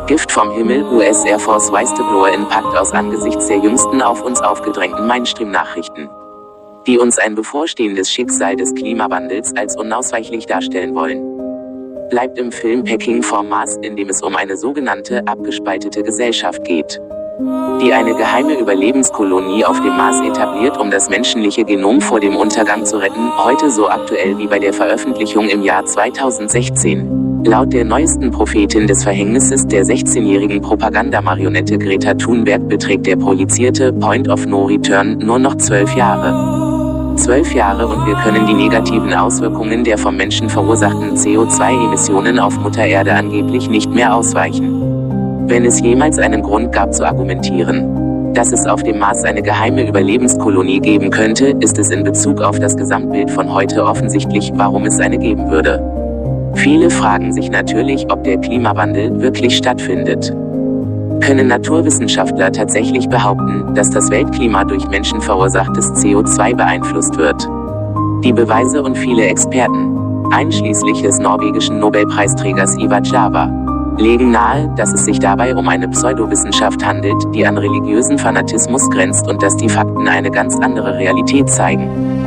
Gift vom Himmel. US Air Force Whistleblower Impact aus angesichts der jüngsten auf uns aufgedrängten Mainstream-Nachrichten, die uns ein bevorstehendes Schicksal des Klimawandels als unausweichlich darstellen wollen. Bleibt im Film Packing for Mars, in dem es um eine sogenannte abgespaltete Gesellschaft geht, die eine geheime Überlebenskolonie auf dem Mars etabliert, um das menschliche Genom vor dem Untergang zu retten, heute so aktuell wie bei der Veröffentlichung im Jahr 2016. Laut der neuesten Prophetin des Verhängnisses, der 16-jährigen Propagandamarionette Greta Thunberg, beträgt der projizierte Point of No Return nur noch 12 Jahre. 12 Jahre und wir können die negativen Auswirkungen der vom Menschen verursachten CO2-Emissionen auf Mutter Erde angeblich nicht mehr ausweichen. Wenn es jemals einen Grund gab zu argumentieren, dass es auf dem Mars eine geheime Überlebenskolonie geben könnte, ist es in Bezug auf das Gesamtbild von heute offensichtlich, warum es eine geben würde. Viele fragen sich natürlich, ob der Klimawandel wirklich stattfindet. Können Naturwissenschaftler tatsächlich behaupten, dass das Weltklima durch menschenverursachtes CO2 beeinflusst wird? Die Beweise und viele Experten, einschließlich des norwegischen Nobelpreisträgers Ivar Java, legen nahe, dass es sich dabei um eine Pseudowissenschaft handelt, die an religiösen Fanatismus grenzt und dass die Fakten eine ganz andere Realität zeigen.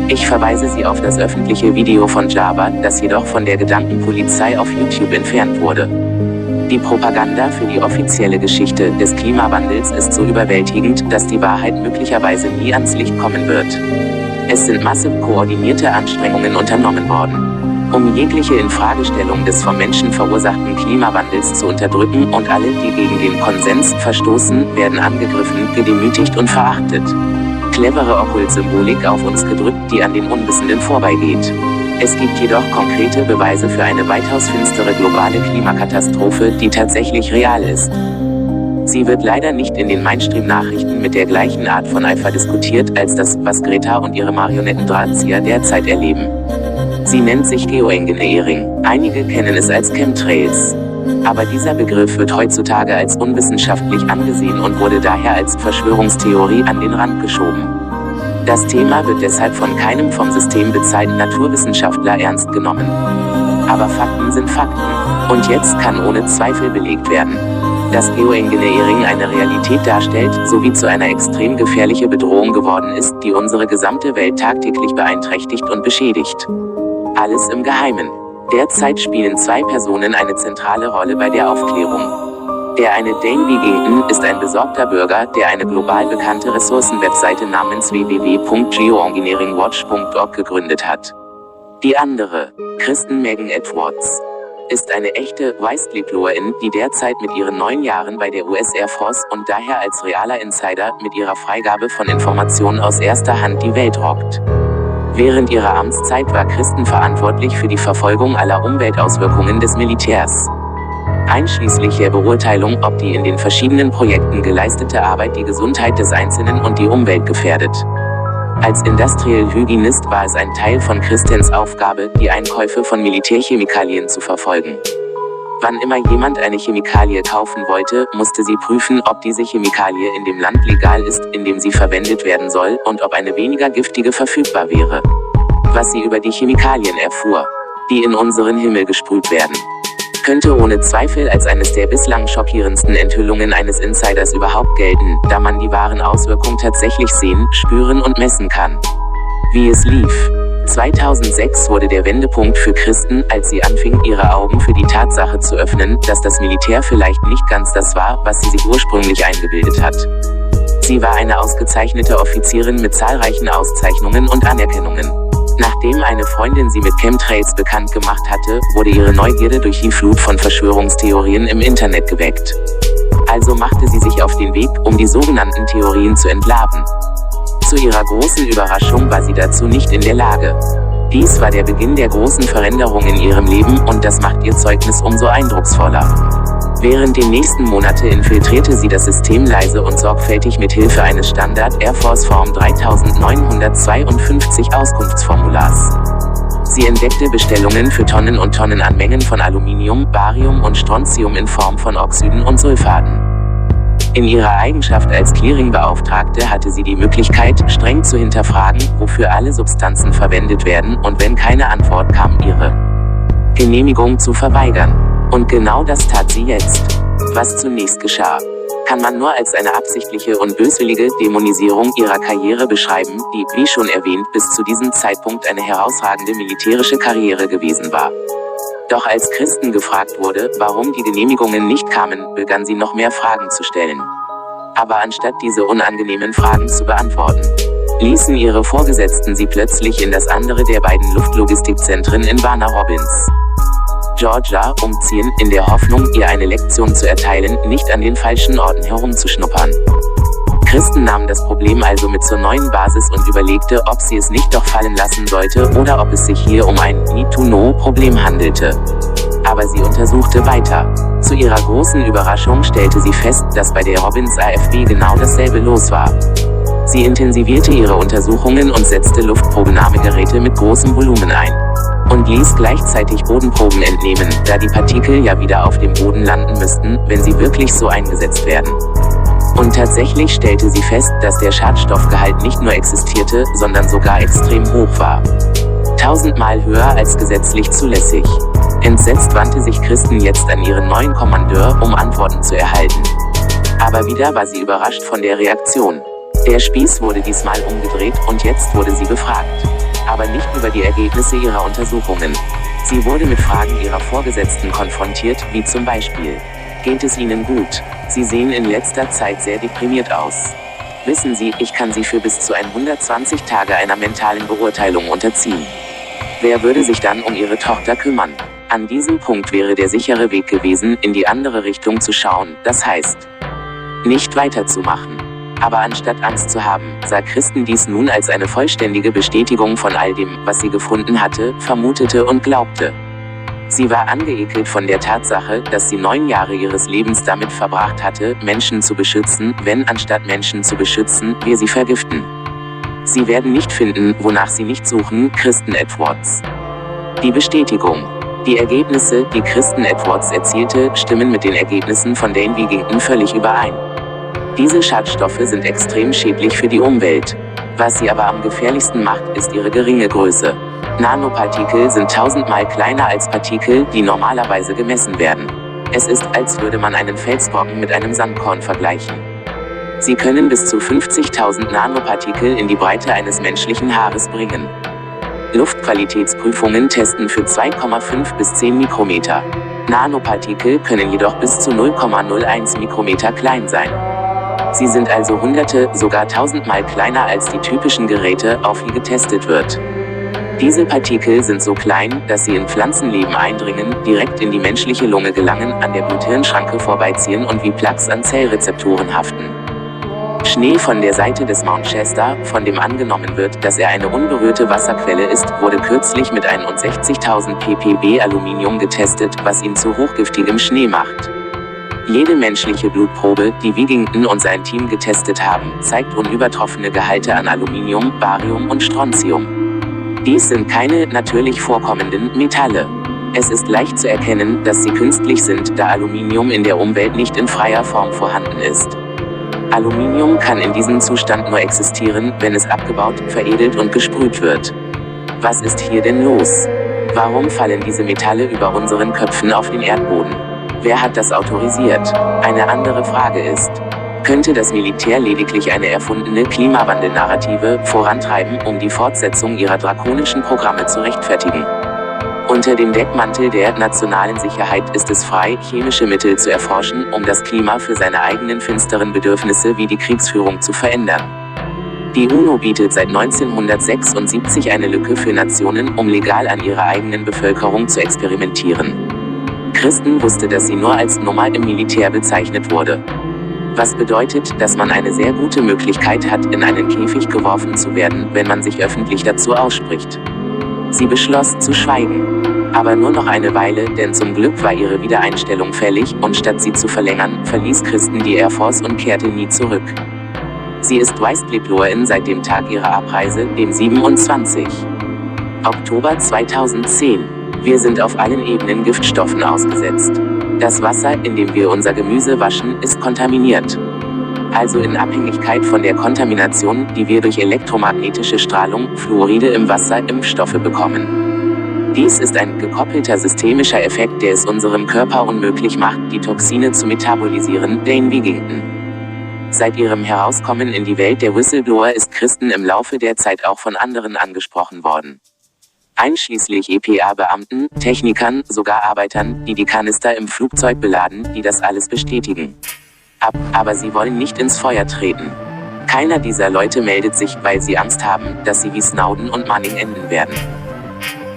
Ich verweise Sie auf das öffentliche Video von Java, das jedoch von der Gedankenpolizei auf YouTube entfernt wurde. Die Propaganda für die offizielle Geschichte des Klimawandels ist so überwältigend, dass die Wahrheit möglicherweise nie ans Licht kommen wird. Es sind massiv koordinierte Anstrengungen unternommen worden, um jegliche Infragestellung des vom Menschen verursachten Klimawandels zu unterdrücken, und alle, die gegen den Konsens verstoßen, werden angegriffen, gedemütigt und verachtet. Clevere Okkult-Symbolik auf uns gedrückt, die an den Unwissenden vorbeigeht. Es gibt jedoch konkrete Beweise für eine weitaus finstere globale Klimakatastrophe, die tatsächlich real ist. Sie wird leider nicht in den Mainstream-Nachrichten mit der gleichen Art von Eifer diskutiert, als das, was Greta und ihre Marionettendrahtzieher derzeit erleben. Sie nennt sich Geoengineering. Einige kennen es als Chemtrails. Aber dieser Begriff wird heutzutage als unwissenschaftlich angesehen und wurde daher als Verschwörungstheorie an den Rand geschoben. Das Thema wird deshalb von keinem vom System bezahlten Naturwissenschaftler ernst genommen. Aber Fakten sind Fakten. Und jetzt kann ohne Zweifel belegt werden, dass Geoengineering eine Realität darstellt, sowie zu einer extrem gefährlichen Bedrohung geworden ist, die unsere gesamte Welt tagtäglich beeinträchtigt und beschädigt. Alles im Geheimen. Derzeit spielen zwei Personen eine zentrale Rolle bei der Aufklärung. Der eine, Dane Wigington, ist ein besorgter Bürger, der eine global bekannte Ressourcenwebseite namens www.geoengineeringwatch.org gegründet hat. Die andere, Kristen Megan Edwards, ist eine echte Whistleblowerin, die derzeit mit ihren 9 Jahren bei der US Air Force und daher als realer Insider mit ihrer Freigabe von Informationen aus erster Hand die Welt rockt. Während ihrer Amtszeit war Kristen verantwortlich für die Verfolgung aller Umweltauswirkungen des Militärs, einschließlich der Beurteilung, ob die in den verschiedenen Projekten geleistete Arbeit die Gesundheit des Einzelnen und die Umwelt gefährdet. Als Industrial Hygienist war es ein Teil von Kristens Aufgabe, die Einkäufe von Militärchemikalien zu verfolgen. Wann immer jemand eine Chemikalie kaufen wollte, musste sie prüfen, ob diese Chemikalie in dem Land legal ist, in dem sie verwendet werden soll, und ob eine weniger giftige verfügbar wäre. Was sie über die Chemikalien erfuhr, die in unseren Himmel gesprüht werden, könnte ohne Zweifel als eines der bislang schockierendsten Enthüllungen eines Insiders überhaupt gelten, da man die wahren Auswirkungen tatsächlich sehen, spüren und messen kann. Wie es lief. 2006 wurde der Wendepunkt für Kristen, als sie anfing, ihre Augen für die Tatsache zu öffnen, dass das Militär vielleicht nicht ganz das war, was sie sich ursprünglich eingebildet hat. Sie war eine ausgezeichnete Offizierin mit zahlreichen Auszeichnungen und Anerkennungen. Nachdem eine Freundin sie mit Chemtrails bekannt gemacht hatte, wurde ihre Neugierde durch die Flut von Verschwörungstheorien im Internet geweckt. Also machte sie sich auf den Weg, um die sogenannten Theorien zu entlarven. Zu ihrer großen Überraschung war sie dazu nicht in der Lage. Dies war der Beginn der großen Veränderung in ihrem Leben und das macht ihr Zeugnis umso eindrucksvoller. Während der nächsten Monate infiltrierte sie das System leise und sorgfältig mit Hilfe eines Standard Air Force Form 3952 Auskunftsformulars. Sie entdeckte Bestellungen für Tonnen und Tonnen an Mengen von Aluminium, Barium und Strontium in Form von Oxiden und Sulfaten. In ihrer Eigenschaft als Clearingbeauftragte hatte sie die Möglichkeit, streng zu hinterfragen, wofür alle Substanzen verwendet werden und wenn keine Antwort kam, ihre Genehmigung zu verweigern. Und genau das tat sie jetzt. Was zunächst geschah, kann man nur als eine absichtliche und böswillige Dämonisierung ihrer Karriere beschreiben, die, wie schon erwähnt, bis zu diesem Zeitpunkt eine herausragende militärische Karriere gewesen war. Doch als Kristen gefragt wurde, warum die Genehmigungen nicht kamen, begann sie noch mehr Fragen zu stellen. Aber anstatt diese unangenehmen Fragen zu beantworten, ließen ihre Vorgesetzten sie plötzlich in das andere der beiden Luftlogistikzentren in Warner Robins, Georgia, umziehen, in der Hoffnung, ihr eine Lektion zu erteilen, nicht an den falschen Orten herumzuschnuppern. Kristen nahm das Problem also mit zur neuen Basis und überlegte, ob sie es nicht doch fallen lassen sollte oder ob es sich hier um ein Need-to-Know-Problem handelte. Aber sie untersuchte weiter. Zu ihrer großen Überraschung stellte sie fest, dass bei der Robins AFB genau dasselbe los war. Sie intensivierte ihre Untersuchungen und setzte Luftprobennahmegeräte mit großem Volumen ein. Und ließ gleichzeitig Bodenproben entnehmen, da die Partikel ja wieder auf dem Boden landen müssten, wenn sie wirklich so eingesetzt werden. Und tatsächlich stellte sie fest, dass der Schadstoffgehalt nicht nur existierte, sondern sogar extrem hoch war. 1000-mal höher als gesetzlich zulässig. Entsetzt wandte sich Kristen jetzt an ihren neuen Kommandeur, um Antworten zu erhalten. Aber wieder war sie überrascht von der Reaktion. Der Spieß wurde diesmal umgedreht und jetzt wurde sie befragt. Aber nicht über die Ergebnisse ihrer Untersuchungen. Sie wurde mit Fragen ihrer Vorgesetzten konfrontiert, wie zum Beispiel: Geht es Ihnen gut? Sie sehen in letzter Zeit sehr deprimiert aus. Wissen Sie, ich kann Sie für bis zu 120 Tage einer mentalen Beurteilung unterziehen. Wer würde sich dann um Ihre Tochter kümmern? An diesem Punkt wäre der sichere Weg gewesen, in die andere Richtung zu schauen, das heißt, nicht weiterzumachen. Aber anstatt Angst zu haben, sah Kristen dies nun als eine vollständige Bestätigung von all dem, was sie gefunden hatte, vermutete und glaubte. Sie war angeekelt von der Tatsache, dass sie 9 Jahre ihres Lebens damit verbracht hatte, Menschen zu beschützen, wenn anstatt Menschen zu beschützen, wir sie vergiften. Sie werden nicht finden, wonach sie nicht suchen, Kristen Edwards. Die Bestätigung. Die Ergebnisse, die Kristen Edwards erzielte, stimmen mit den Ergebnissen von Dane Wigington völlig überein. Diese Schadstoffe sind extrem schädlich für die Umwelt. Was sie aber am gefährlichsten macht, ist ihre geringe Größe. Nanopartikel sind 1000-mal kleiner als Partikel, die normalerweise gemessen werden. Es ist, als würde man einen Felsbrocken mit einem Sandkorn vergleichen. Sie können bis zu 50.000 Nanopartikel in die Breite eines menschlichen Haares bringen. Luftqualitätsprüfungen testen für 2,5 bis 10 Mikrometer. Nanopartikel können jedoch bis zu 0,01 Mikrometer klein sein. Sie sind also hunderte, sogar 1000-mal kleiner als die typischen Geräte, auf die getestet wird. Diese Partikel sind so klein, dass sie in Pflanzenleben eindringen, direkt in die menschliche Lunge gelangen, an der Blut-Hirn-Schranke vorbeiziehen und wie Plaques an Zellrezeptoren haften. Schnee von der Seite des Mount Shasta, von dem angenommen wird, dass er eine unberührte Wasserquelle ist, wurde kürzlich mit 61.000 ppb Aluminium getestet, was ihn zu hochgiftigem Schnee macht. Jede menschliche Blutprobe, die Wigington und sein Team getestet haben, zeigt unübertroffene Gehalte an Aluminium, Barium und Strontium. Dies sind keine natürlich vorkommenden Metalle. Es ist leicht zu erkennen, dass sie künstlich sind, da Aluminium in der Umwelt nicht in freier Form vorhanden ist. Aluminium kann in diesem Zustand nur existieren, wenn es abgebaut, veredelt und gesprüht wird. Was ist hier denn los? Warum fallen diese Metalle über unseren Köpfen auf den Erdboden? Wer hat das autorisiert? Eine andere Frage ist: Könnte das Militär lediglich eine erfundene Klimawandelnarrative vorantreiben, um die Fortsetzung ihrer drakonischen Programme zu rechtfertigen? Unter dem Deckmantel der nationalen Sicherheit ist es frei, chemische Mittel zu erforschen, um das Klima für seine eigenen finsteren Bedürfnisse wie die Kriegsführung zu verändern. Die UNO bietet seit 1976 eine Lücke für Nationen, um legal an ihrer eigenen Bevölkerung zu experimentieren. Kristen wusste, dass sie nur als Nummer im Militär bezeichnet wurde. Was bedeutet, dass man eine sehr gute Möglichkeit hat, in einen Käfig geworfen zu werden, wenn man sich öffentlich dazu ausspricht. Sie beschloss zu schweigen. Aber nur noch eine Weile, denn zum Glück war ihre Wiedereinstellung fällig, und statt sie zu verlängern, verließ Kristen die Air Force und kehrte nie zurück. Sie ist Whistleblowerin seit dem Tag ihrer Abreise, dem 27. Oktober 2010. Wir sind auf allen Ebenen Giftstoffen ausgesetzt. Das Wasser, in dem wir unser Gemüse waschen, ist kontaminiert. Also in Abhängigkeit von der Kontamination, die wir durch elektromagnetische Strahlung, Fluoride im Wasser, Impfstoffe bekommen. Dies ist ein gekoppelter systemischer Effekt, der es unserem Körper unmöglich macht, die Toxine zu metabolisieren. Dane Wigington. Seit ihrem Herauskommen in die Welt der Whistleblower ist Kristen im Laufe der Zeit auch von anderen angesprochen worden. Einschließlich EPA-Beamten, Technikern, sogar Arbeitern, die die Kanister im Flugzeug beladen, die das alles bestätigen. Aber sie wollen nicht ins Feuer treten. Keiner dieser Leute meldet sich, weil sie Angst haben, dass sie wie Snowden und Manning enden werden.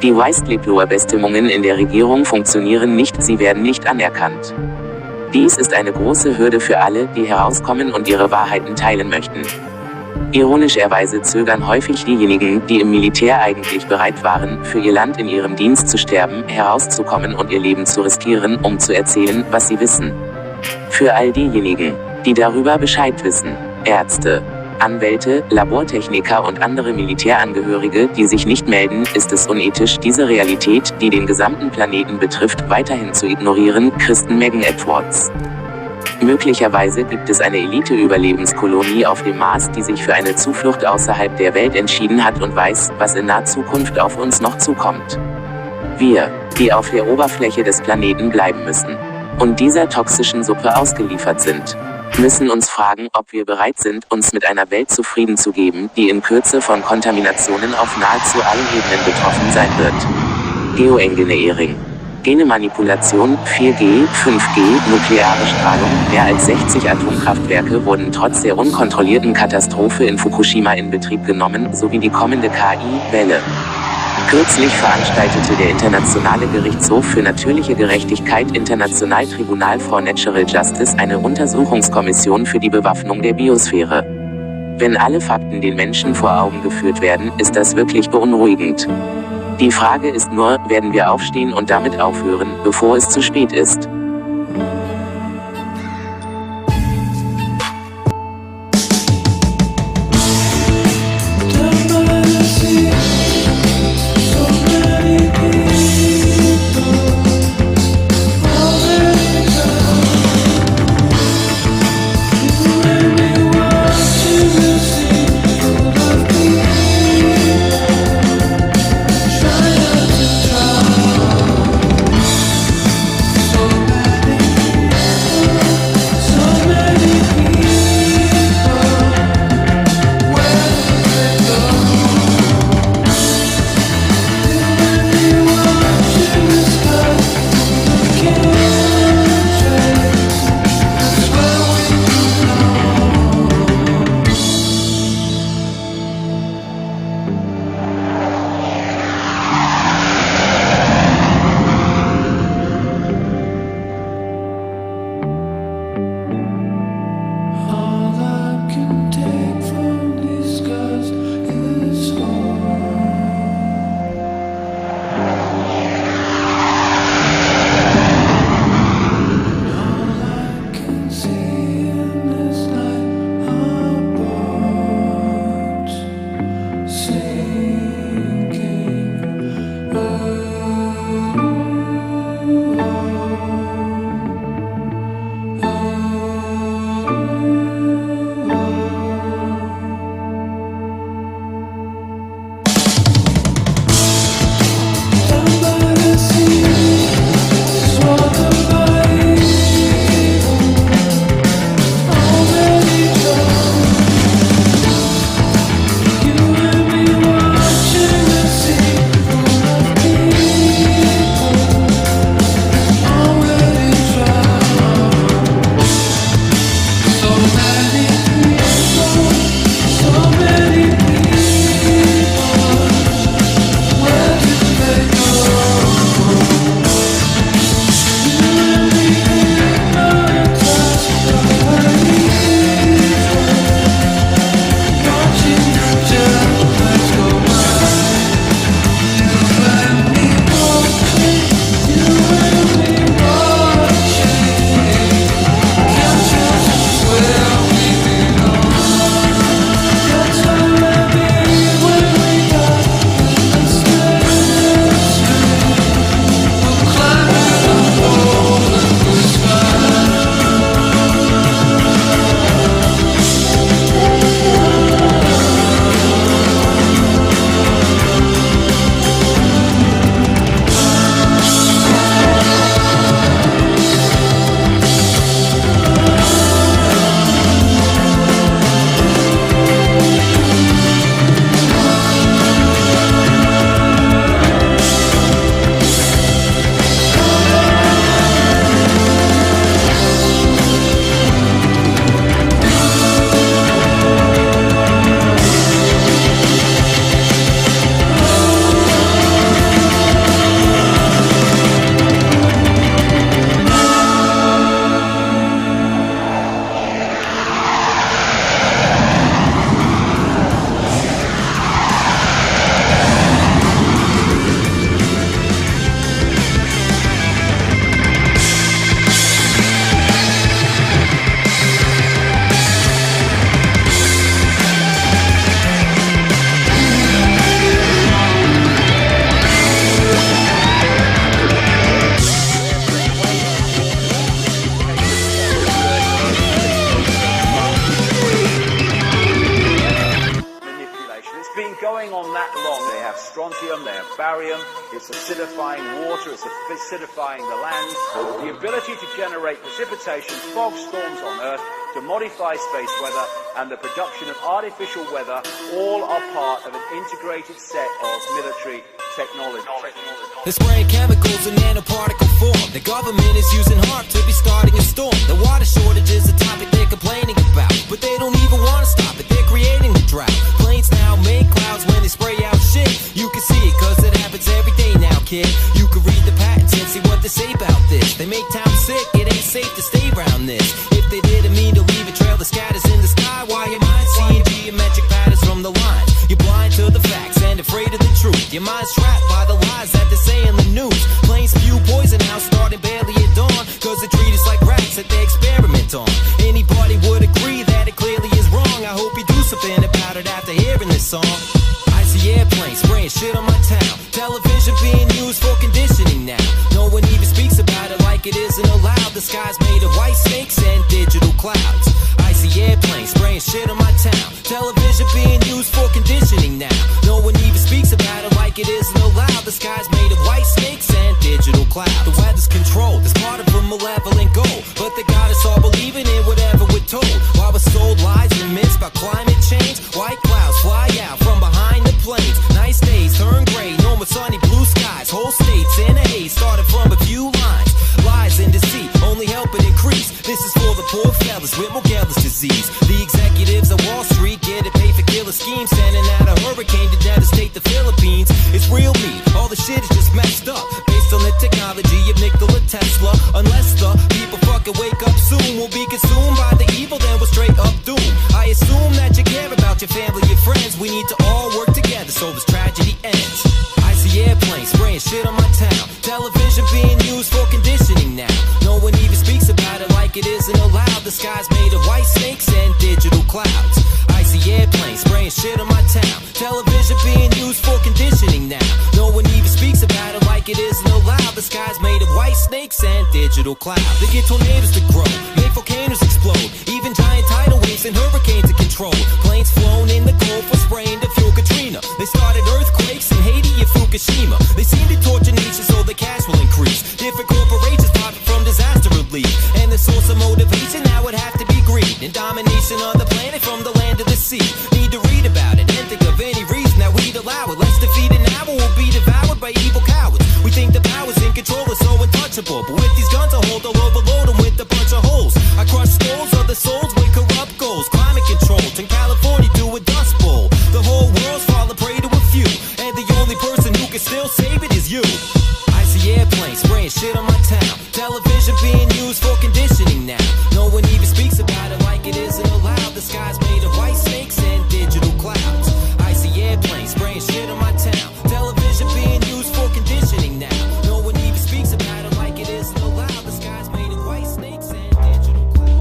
Die Whistleblower-Bestimmungen in der Regierung funktionieren nicht, sie werden nicht anerkannt. Dies ist eine große Hürde für alle, die herauskommen und ihre Wahrheiten teilen möchten. Ironischerweise zögern häufig diejenigen, die im Militär eigentlich bereit waren, für ihr Land in ihrem Dienst zu sterben, herauszukommen und ihr Leben zu riskieren, um zu erzählen, was sie wissen. Für all diejenigen, die darüber Bescheid wissen, Ärzte, Anwälte, Labortechniker und andere Militärangehörige, die sich nicht melden, ist es unethisch, diese Realität, die den gesamten Planeten betrifft, weiterhin zu ignorieren. Kristen Megan Edwards. Möglicherweise gibt es eine Elite-Überlebenskolonie auf dem Mars, die sich für eine Zuflucht außerhalb der Welt entschieden hat und weiß, was in naher Zukunft auf uns noch zukommt. Wir, die auf der Oberfläche des Planeten bleiben müssen und dieser toxischen Suppe ausgeliefert sind, müssen uns fragen, ob wir bereit sind, uns mit einer Welt zufrieden zu geben, die in Kürze von Kontaminationen auf nahezu allen Ebenen betroffen sein wird. Geoengineering, Genemanipulation, 4G, 5G, nukleare Strahlung. Mehr als 60 Atomkraftwerke wurden trotz der unkontrollierten Katastrophe in Fukushima in Betrieb genommen, sowie die kommende KI-Welle. Kürzlich veranstaltete der Internationale Gerichtshof für natürliche Gerechtigkeit International Tribunal for Natural Justice eine Untersuchungskommission für die Bewaffnung der Biosphäre. Wenn alle Fakten den Menschen vor Augen geführt werden, ist das wirklich beunruhigend. Die Frage ist nur, werden wir aufstehen und damit aufhören, bevor es zu spät ist? So going on that long. They have strontium, they have barium, it's acidifying water, it's acidifying the land. The ability to generate precipitation, fog storms on Earth, to modify space weather, and the production of artificial weather, all are part of an integrated set of military technology. They're spraying chemicals in nanoparticle form. The government is using HARP to be starting a storm. The water shortage is a topic they're complaining about, but they don't even want to stop it, they're creating a drought. Planes now make clouds when they spray out shit. You can see it cause it happens every day now, kid. You can read the patents and see what they say about this. They make towns sick, it ain't safe to stay around this. If they didn't mean to leave a trail that scatters in the sky, why your mind seeing geometric patterns from the line? You're blind to the facts and afraid of the truth. Your mind's trapped by the lies that they say in the news. Planes spew poison now starting barely at dawn, cause they treat us like rats that they experiment on. Anybody would agree that it clearly is wrong. I hope you do something about it after hearing this song. I see airplanes spraying shit on my town. Television being used for conditioning now. No one even speaks about it like it isn't allowed. The sky's made of white snakes and digital clouds. I see airplanes spraying shit on my town. Television being used for conditioning now. No one even speaks about it like it isn't allowed. The sky's made of white snakes and digital clouds. The weather's controlled, it's part of a malevolent goal, but they got us all believing in whatever we're told. While we're sold lies and myths about climate change, white clouds fly out from behind the plains. Nice days turn gray, no more sunny blue skies. Whole states in a haze, started from a few lines. Lies and deceit only help it increase. This is for the poor fellas with Morgellons disease. The executives of Wall Street get it paid for killer schemes, sending out a hurricane to devastate the Philippines. It's real me, all the shit is just messed up, based on the technology of Nikola Tesla. Unless the people fucking wake up soon, we'll be consumed by the evil, then we'll straight up doom. I assume that you care about your family and friends. We need to all work together so this tragedy ends. I see airplanes spraying shit on my town. Television being used for conditioning now. No one even speaks about it like it isn't allowed. The sky's made of white snakes and digital clouds. I see airplanes spraying shit on my town. Television being used for conditioning now. No one even speaks about it like it isn't allowed. The sky's made of white snakes and digital clouds. They get tornadoes to grow, make volcanoes explode, even giant tidal waves and hurricanes to control. Planes flown in the Gulf for spraying to fuel Katrina. They started earthquakes in Haiti and Fukushima. They seem to torture nations so the cash will increase. Different corporations profit from disaster relief, and the source of motivation now would have to be greed and domination on the planet from the land to the sea. Need to read about it and think of any reason that we'd allow it. Let's defeat it now or we'll be devoured by evil cowards. We think the powers in control are so untouchable, but with these guns I hold, I'll overload them with a bunch of holes. I crush skulls of the souls with corrupt goals. Climate control, turn California to a dust bowl. The whole world's falling prey to a few, and the only person who can still save it is you. I see airplanes spraying shit on my town. Television being used for conditioning now. No one even speaks about it like it isn't allowed. The sky's made of white snakes and digital clouds. I see airplanes spraying shit on my town. Television being used for conditioning now. No one even speaks about it like it isn't allowed. The sky's made of white snakes and digital clouds.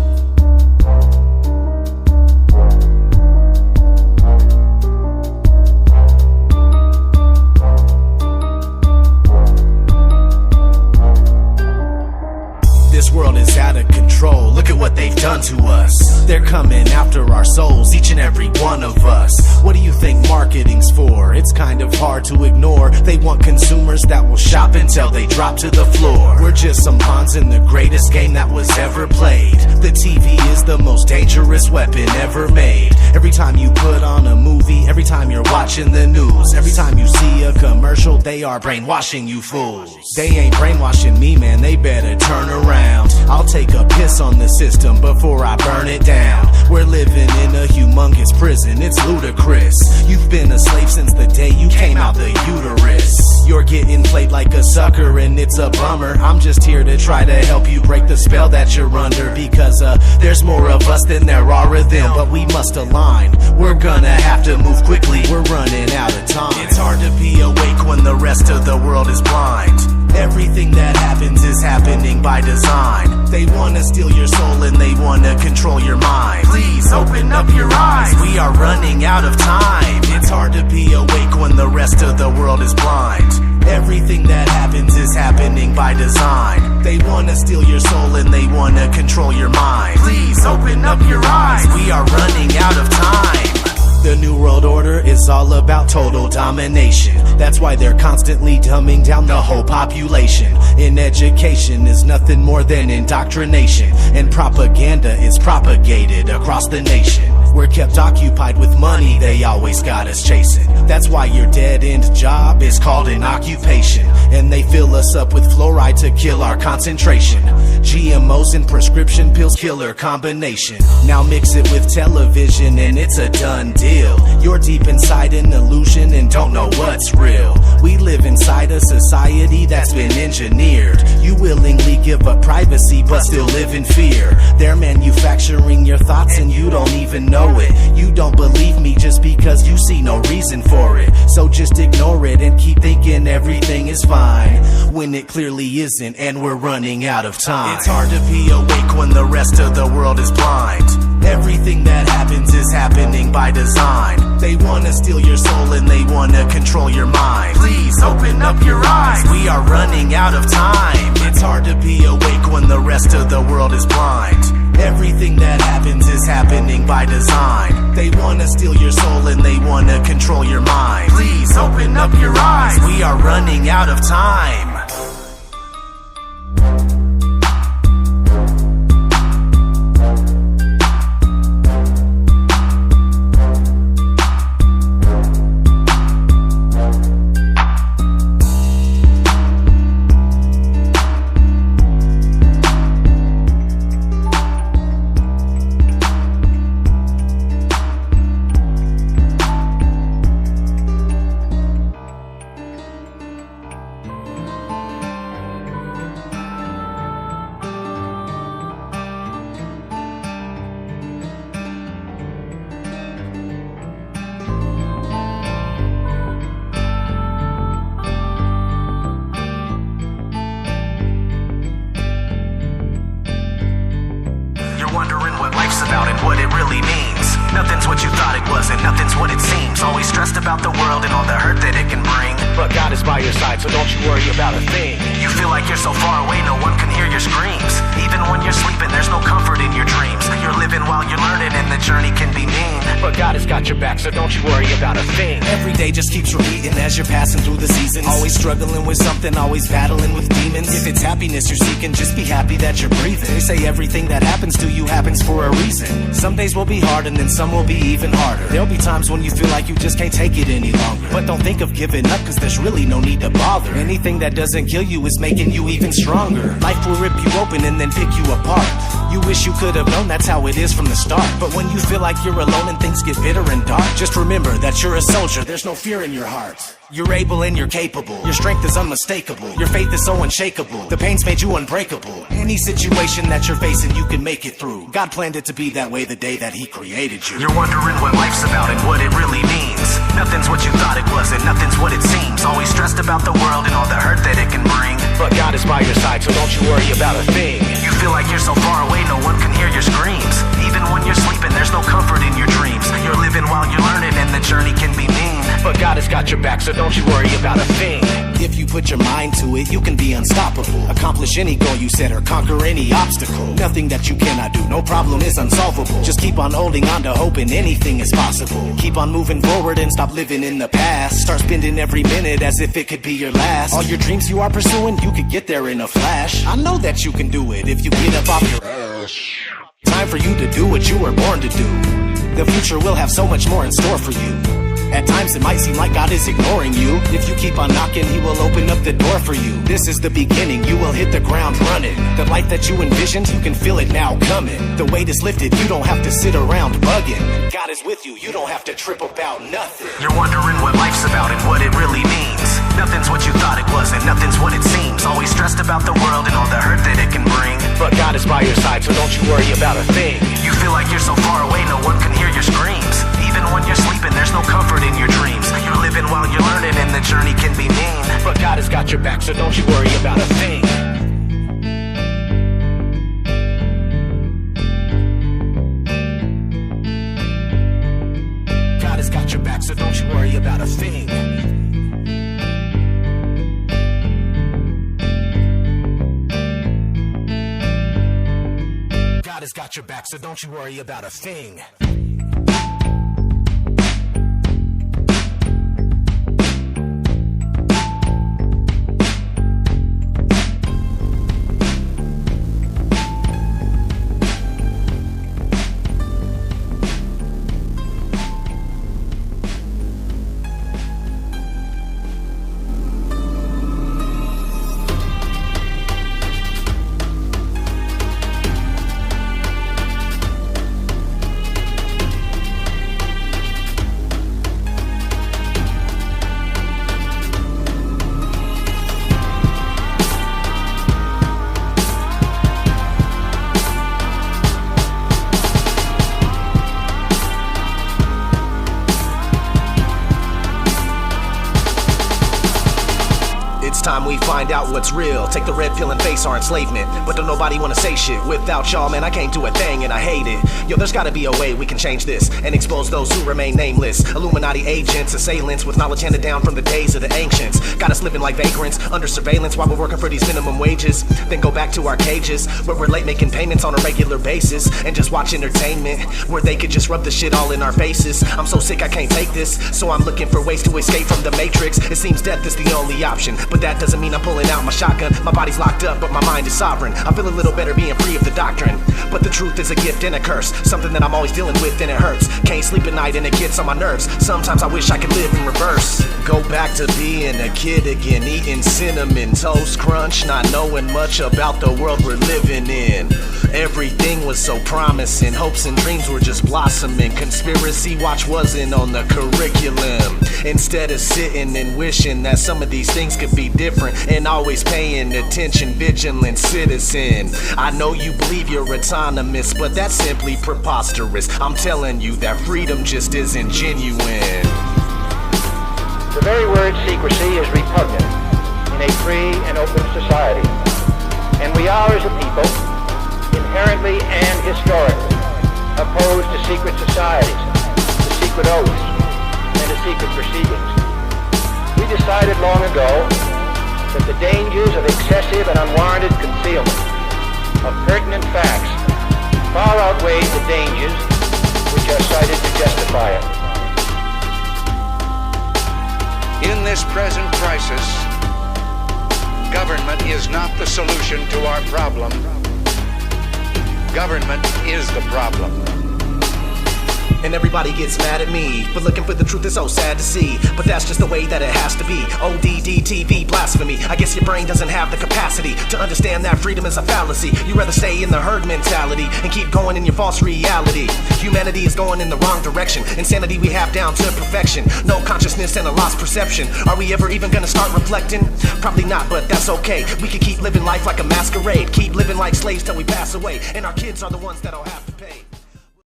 This world is out of control, look at what they've done to us. They're coming after our souls, each and every one of us. What do you think marketing's for? It's kind of hard to ignore. They want consumers that will shop until they drop to the floor. We're just some pawns in the greatest game that was ever played. The TV is the most dangerous weapon ever made. Every time you put on a movie, every time you're watching the news, every time you see a commercial, they are brainwashing you fools. They ain't brainwashing me, man, they better turn around. I'll take a piss on the system before I burn it down. We're living in a humongous prison, it's ludicrous. You've been a slave since the day you came out the uterus. You're getting played like a sucker and it's a bummer. I'm just here to try to help you break the spell that you're under, because there's more of us than there are of them, but we must align. We're gonna have to move quickly, we're running out of time. It's hard to be awake when the rest of the world is blind. Everything that happens is happening by design. They wanna steal your soul and they wanna control your mind. Please open up your eyes, we are running out of time. It's hard to be awake when the rest of the world is blind. Everything that happens is happening by design. They wanna steal your soul and they wanna control your mind. Please open up your eyes, we are running out of time. The New World Order is all about total domination. That's why they're constantly dumbing down the whole population. In education is nothing more than indoctrination, and propaganda is propagated across the nation. We're kept occupied with money they always got us chasing. That's why your dead-end job is called an occupation, and they fill us up with fluoride to kill our concentration. GMOs and prescription pills, killer combination. Now mix it with television and it's a done deal. You're deep inside an illusion and don't know what's real. We live inside a society that's been engineered. You willingly give up privacy but still live in fear. They're manufacturing your thoughts and you don't even know it. You don't believe me just because you see no reason for it. So just ignore it and keep thinking everything is fine, when it clearly isn't, and we're running out of time. It's hard to be awake when the rest of the world is blind. Everything that happens is happening by design. They wanna steal your soul and they wanna control your mind. Please open up your eyes, we are running out of time. It's hard to be awake when the rest of the world is blind. Everything that happens is happening by design. They wanna steal your soul and they wanna control your mind. Please open up your eyes, we are running out of time. Wondering what life's about and what it really means. Nothing's what you thought it was and nothing's what it seems. Always stressed about the world and all the hurt that it can bring. But God is by your side, so don't you worry about a thing. You feel like you're so far away, no one can hear your screams. Even when you're sleeping, there's no comfort in your dreams. You're living while you're learning and the journey can be mean. But God has got your back, so don't you worry about a thing. Every day just keeps repeating as you're passing through the seasons. Always struggling with something, always battling with demons. If it's happiness you're seeking, just be happy that you're breathing. They say everything that happens to you happens for a reason. Some days will be hard and then some will be even harder. There'll be times when you feel like you just can't take it any longer. But don't think of giving up, cause there's really no need to bother. Anything that doesn't kill you is making you even stronger. Life will rip you open and then pick you apart. You wish you could have known that's how it is from the start. But when you feel like you're alone and things get bitter and dark, just remember that you're a soldier, there's no fear in your heart. You're able and you're capable. Your strength is unmistakable. Your faith is so unshakable. The pain's made you unbreakable. Any situation that you're facing, you can make it through. God planned it to be that way the day that He created you. You're wondering what life's about and what it really means. Nothing's what you thought it was and nothing's what it seems. Always stressed about the world and all the hurt that it can bring. But God is by your side, so don't you worry about a thing. You feel like you're so far away, no one can hear your screams. Even when you're sleeping, there's no comfort in your dreams. You're living while you're learning and the journey can be mean. But God has got your back, so don't you worry about a thing. If you put your mind to it, you can be unstoppable. Accomplish any goal you set or conquer any obstacle. Nothing that you cannot do, no problem is unsolvable. Just keep on holding on to hope and anything is possible. Keep on moving forward and stop living in the past. Start spending every minute as if it could be your last. All your dreams you are pursuing, you could get there in a flash. I know that you can do it if you get up off your ass. Time for you to do what you were born to do. The future will have so much more in store for you. At times it might seem like God is ignoring you. If you keep on knocking, He will open up the door for you. This is the beginning, you will hit the ground running. The life that you envisioned, you can feel it now coming. The weight is lifted, you don't have to sit around bugging. God is with you, you don't have to trip about nothing. You're wondering what life's about and what it really means. Nothing's what you thought it was and nothing's what it seems. Always stressed about the world and all the hurt that it can bring. But God is by your side, so don't you worry about a thing. You feel like you're so far away, no one can hear your screams. Even when you're sleeping, there's no comfort in your dreams. You're living while you're learning and the journey can be mean. But God has got your back, so don't you worry about a thing. God has got your back, so don't you worry about a thing. God has got your back, so don't you worry about a thing. time we find out what's real. Take the red pill and face our enslavement. But don't nobody wanna say shit. Without y'all, man, I can't do a thing and I hate it. Yo, there's gotta be a way we can change this and expose those who remain nameless. Illuminati agents, assailants with knowledge handed down from the days of the ancients. Got us living like vagrants, under surveillance while we're working for these minimum wages. Then go back to our cages, where we're late making payments on a regular basis. And just watch entertainment, where they could just rub the shit all in our faces. I'm so sick I can't take this, so I'm looking for ways to escape from the matrix. It seems death is the only option, but that doesn't mean I'm pulling out my shotgun. My body's locked up, but my mind is sovereign. I feel a little better being free of the doctrine. But the truth is a gift and a curse, something that I'm always dealing with and it hurts. Can't sleep at night and it gets on my nerves. Sometimes I wish I could live in reverse. Go back to being a kid again, eating cinnamon toast crunch, not knowing much about the world we're living in. Everything was so promising, hopes and dreams were just blossoming. Conspiracy watch wasn't on the curriculum. Instead of sitting and wishing that some of these things could be different, and always paying attention, vigilant citizen. I know you believe you're autonomous, but that's simply preposterous. I'm telling you that freedom just isn't genuine. The very word secrecy is repugnant in a free and open society. And we are, as a people, inherently and historically opposed to secret societies, to secret oaths, and to secret proceedings. We decided long ago that the dangers of excessive and unwarranted concealment of pertinent facts far outweigh the dangers which are cited to justify it. In this present crisis, government is not the solution to our problem. Government is the problem. And everybody gets mad at me for looking for the truth is so sad to see. But that's just the way that it has to be. ODDTV blasphemy. I guess your brain doesn't have the capacity to understand that freedom is a fallacy. You rather stay in the herd mentality and keep going in your false reality. Humanity is going in the wrong direction. Insanity we have down to perfection. No consciousness and a lost perception. Are we ever even gonna start reflecting? Probably not, but that's okay. We can keep living life like a masquerade. Keep living like slaves till we pass away. And our kids are the ones that'll have to pay.